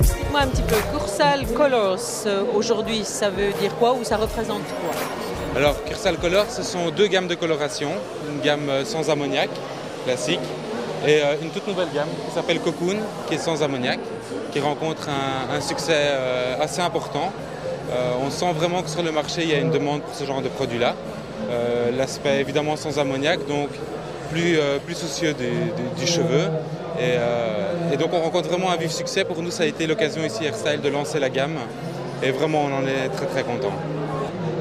Dites-moi un petit peu, Cursal Colors, aujourd'hui, ça veut dire quoi ou ça représente quoi? Alors, Cursal Colors, ce sont deux gammes de coloration, une gamme sans ammoniac, classique, et une toute nouvelle gamme qui s'appelle Cocoon, qui est sans ammoniac, qui rencontre un succès assez important. On sent vraiment que sur le marché, il y a une demande pour ce genre de produit-là. L'aspect évidemment sans ammoniac, donc plus soucieux du cheveu. Et donc on rencontre vraiment un vif succès. Pour nous, ça a été l'occasion ici Hairstyle de lancer la gamme. Et vraiment, on en est très très content.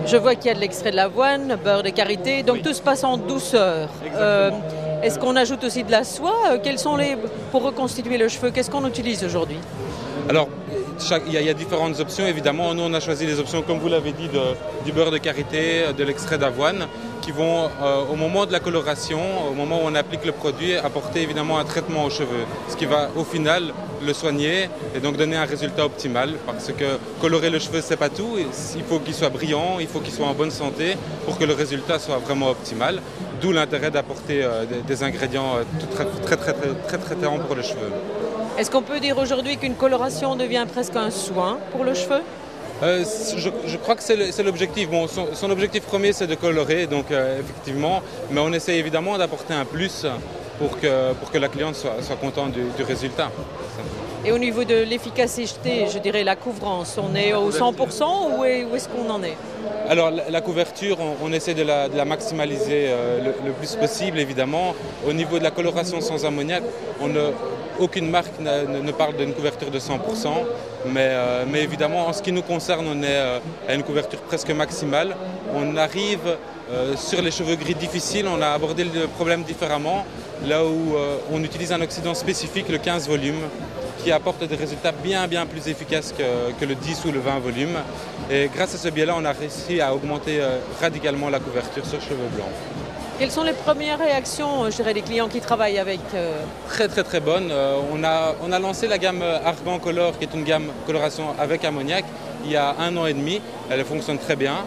Je vois qu'il y a de l'extrait de l'avoine, beurre de karité, donc oui. Tout se passe en douceur. Est-ce qu'on ajoute aussi de la soie? Pour reconstituer le cheveu, qu'est-ce qu'on utilise aujourd'hui? Alors, il y a différentes options, évidemment. Nous, on a choisi les options, comme vous l'avez dit, du beurre de karité, de l'extrait d'avoine, qui vont, au moment de la coloration, au moment où on applique le produit, apporter évidemment un traitement aux cheveux, ce qui va, au final, le soigner et donc donner un résultat optimal. Parce que colorer le cheveu, c'est pas tout. Il faut qu'il soit brillant, il faut qu'il soit en bonne santé pour que le résultat soit vraiment optimal. D'où l'intérêt d'apporter des ingrédients très traitants pour le cheveu. Est-ce qu'on peut dire aujourd'hui qu'une coloration devient presque un soin pour le cheveu? Je crois que c'est l'objectif. Bon, son objectif premier, c'est de colorer, donc effectivement, mais on essaie évidemment d'apporter un plus pour que la cliente soit contente du résultat. Et au niveau de l'efficacité, je dirais la couvrance, on est au 100% ou est-ce qu'on en est? Alors la couverture, on essaie de la maximaliser le plus possible, évidemment. Au niveau de la coloration sans ammoniac, aucune marque ne parle d'une couverture de 100%, mais évidemment, en ce qui nous concerne, on est à une couverture presque maximale. On arrive sur les cheveux gris difficiles, on a abordé le problème différemment, là où on utilise un oxydant spécifique, le 15 volumes, qui apporte des résultats bien plus efficaces que le 10 ou le 20 volumes. Et grâce à ce biais-là, on a réussi à augmenter radicalement la couverture sur cheveux blancs. Quelles sont les premières réactions, je dirais, des clients qui travaillent avec Très bonnes. On a lancé la gamme Argan Color, qui est une gamme coloration avec ammoniac, il y a 1 an et demi. Elle fonctionne très bien.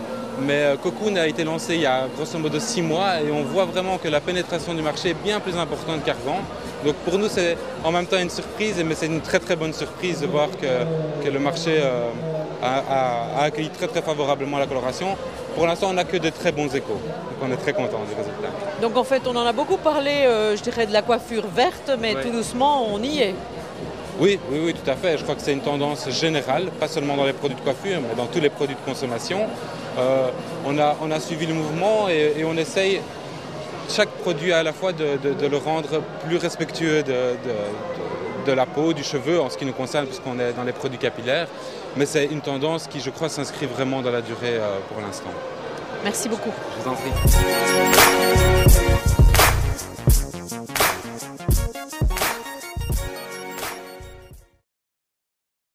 Mais Cocoon a été lancé il y a grosso modo 6 mois et on voit vraiment que la pénétration du marché est bien plus importante qu'Argan. Donc pour nous, c'est en même temps une surprise, mais c'est une très bonne surprise de voir que le marché a accueilli très favorablement la coloration. Pour l'instant, on n'a que de très bons échos, donc on est très contents du résultat. Donc en fait, on en a beaucoup parlé, je dirais, de la coiffure verte, mais oui. Tout doucement, on y est. Oui, tout à fait. Je crois que c'est une tendance générale, pas seulement dans les produits de coiffure, mais dans tous les produits de consommation. On a suivi le mouvement et on essaye chaque produit à la fois de le rendre plus respectueux de la peau, du cheveu, en ce qui nous concerne, puisqu'on est dans les produits capillaires. Mais c'est une tendance qui, je crois, s'inscrit vraiment dans la durée pour l'instant. Merci beaucoup. Je vous en prie.